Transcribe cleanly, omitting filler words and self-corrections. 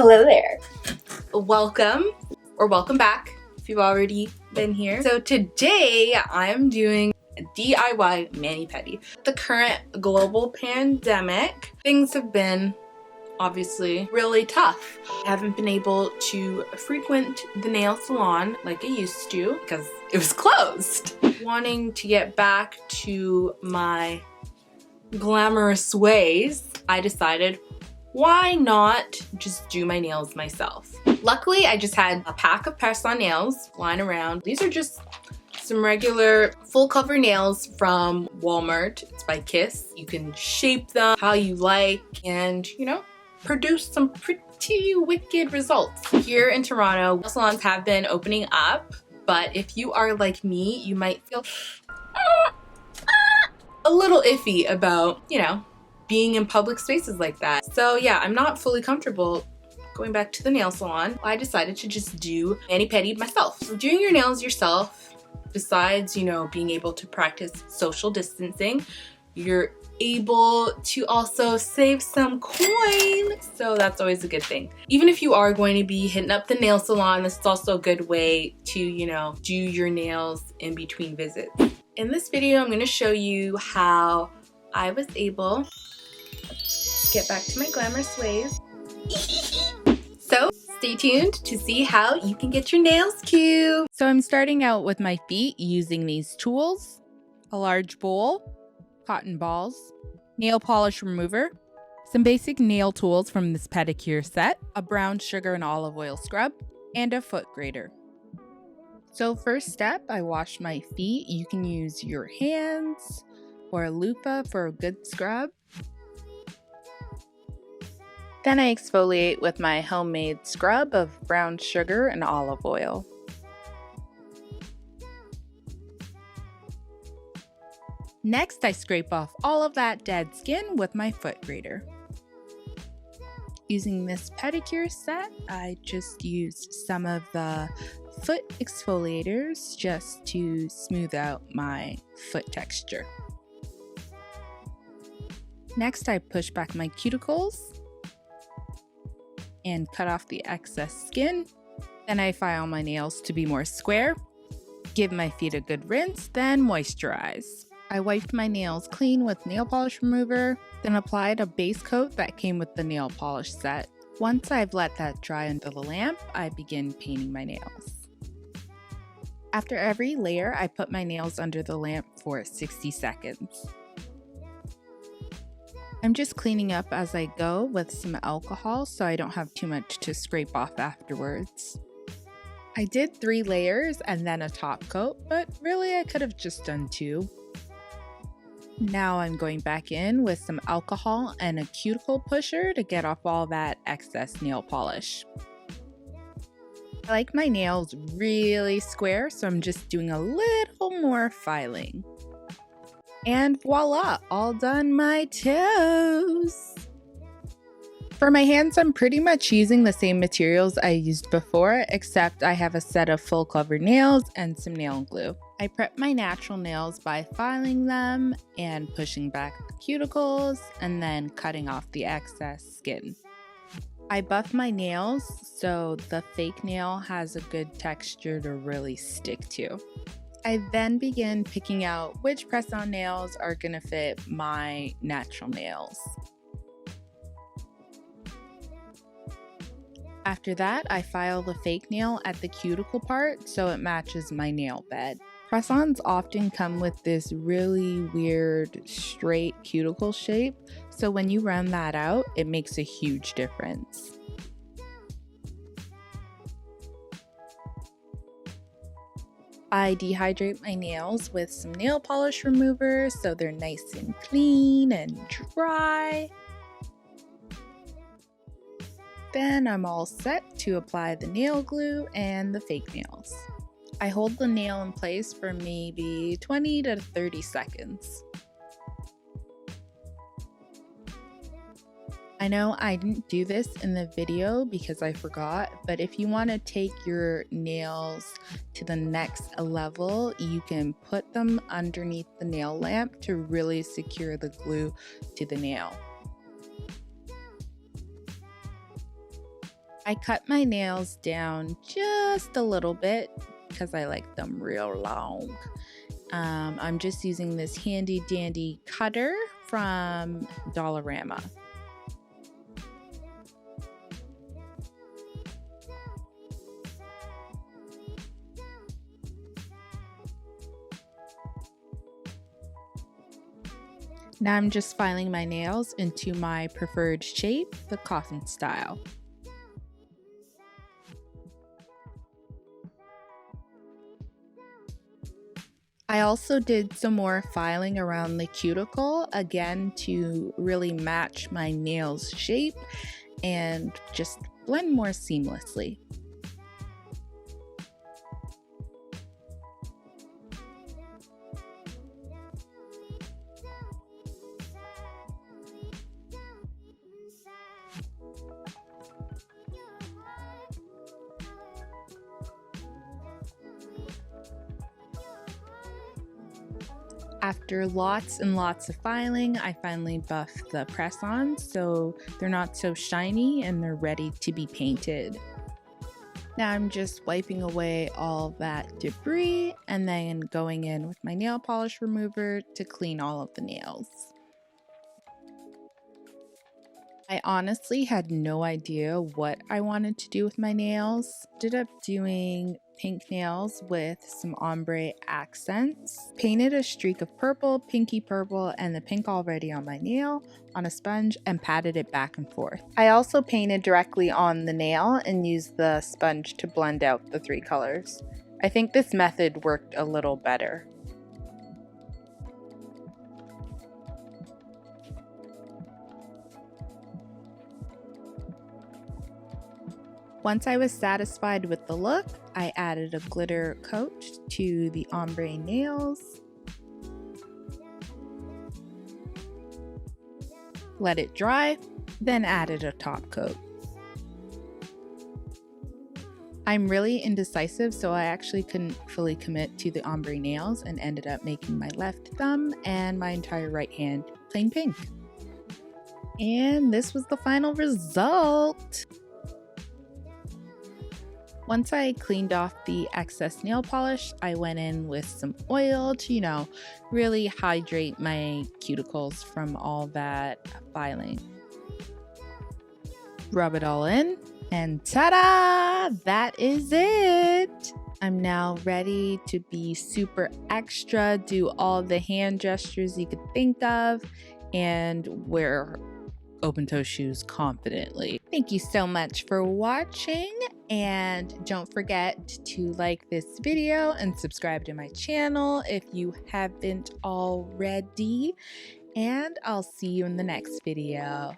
Hello there. Welcome or welcome back if you've already been here. So today I'm doing a DIY mani-pedi. The current global pandemic, things have been obviously really tough. I haven't been able to frequent the nail salon like I used to because it was closed. Wanting to get back to my glamorous ways, I decided, why not just do my nails myself? Luckily, I just had a pack of press-on nails lying around. These are just some regular full cover nails from Walmart. It's by Kiss. You can shape them how you like and, you know, produce some pretty wicked results. Here in Toronto, nail salons have been opening up, but if you are like me, you might feel a little iffy about, you know, being in public spaces like that. So yeah, I'm not fully comfortable going back to the nail salon. I decided to just do mani-pedi myself. So doing your nails yourself, besides, you know, being able to practice social distancing, you're able to also save some coin. So that's always a good thing. Even if you are going to be hitting up the nail salon, this is also a good way to, you know, do your nails in between visits. In this video, I'm going to show you how I was able to get back to my glamorous ways. So stay tuned to see how you can get your nails cute. So I'm starting out with my feet using these tools, a large bowl, cotton balls, nail polish remover, some basic nail tools from this pedicure set, a brown sugar and olive oil scrub, and a foot grater. So first step, I wash my feet. You can use your hands or a loofah for a good scrub. Then I exfoliate with my homemade scrub of brown sugar and olive oil. Next, I scrape off all of that dead skin with my foot grater. Using this pedicure set, I just used some of the foot exfoliators just to smooth out my foot texture. Next, I push back my cuticles and cut off the excess skin. Then I file my nails to be more square, give my feet a good rinse, then moisturize. I wiped my nails clean with nail polish remover, then applied a base coat that came with the nail polish set. Once I've let that dry under the lamp, I begin painting my nails. After every layer, I put my nails under the lamp for 60 seconds. I'm just cleaning up as I go with some alcohol so I don't have too much to scrape off afterwards. I did 3 layers and then a top coat, but really I could have just done 2. Now I'm going back in with some alcohol and a cuticle pusher to get off all that excess nail polish. I like my nails really square, so I'm just doing a little more filing. And voila, all done my toes. For my hands, I'm pretty much using the same materials I used before, except I have a set of full cover nails and some nail glue. I prep my natural nails by filing them and pushing back the cuticles and then cutting off the excess skin. I buff my nails so the fake nail has a good texture to really stick to. I then begin picking out which press-on nails are going to fit my natural nails. After that, I file the fake nail at the cuticle part so it matches my nail bed. Press-ons often come with this really weird straight cuticle shape, so when you run that out, it makes a huge difference. I dehydrate my nails with some nail polish remover so they're nice and clean and dry. Then I'm all set to apply the nail glue and the fake nails. I hold the nail in place for maybe 20 to 30 seconds. I know I didn't do this in the video because I forgot, but if you want to take your nails to the next level, you can put them underneath the nail lamp to really secure the glue to the nail. I cut my nails down just a little bit because I like them real long. I'm just using this handy dandy cutter from Dollarama. Now I'm just filing my nails into my preferred shape, the coffin style. I also did some more filing around the cuticle, again to really match my nails shape and just blend more seamlessly. After lots and lots of filing, I finally buffed the press-ons so they're not so shiny and they're ready to be painted. Now I'm just wiping away all that debris and then going in with my nail polish remover to clean all of the nails. I honestly had no idea what I wanted to do with my nails. Ended up doing pink nails with some ombre accents. Painted a streak of purple, pinky purple, and the pink already on my nail on a sponge and patted it back and forth. I also painted directly on the nail and used the sponge to blend out the three colors. I think this method worked a little better. Once I was satisfied with the look, I added a glitter coat to the ombre nails. Let it dry, then added a top coat. I'm really indecisive, so I actually couldn't fully commit to the ombre nails and ended up making my left thumb and my entire right hand plain pink. And this was the final result. Once I cleaned off the excess nail polish, I went in with some oil to, really hydrate my cuticles from all that filing. Rub it all in, and ta-da! That is it! I'm now ready to be super extra, do all the hand gestures you could think of, and wear open-toe shoes confidently. Thank you so much for watching, and don't forget to like this video and subscribe to my channel if you haven't already, and I'll see you in the next video.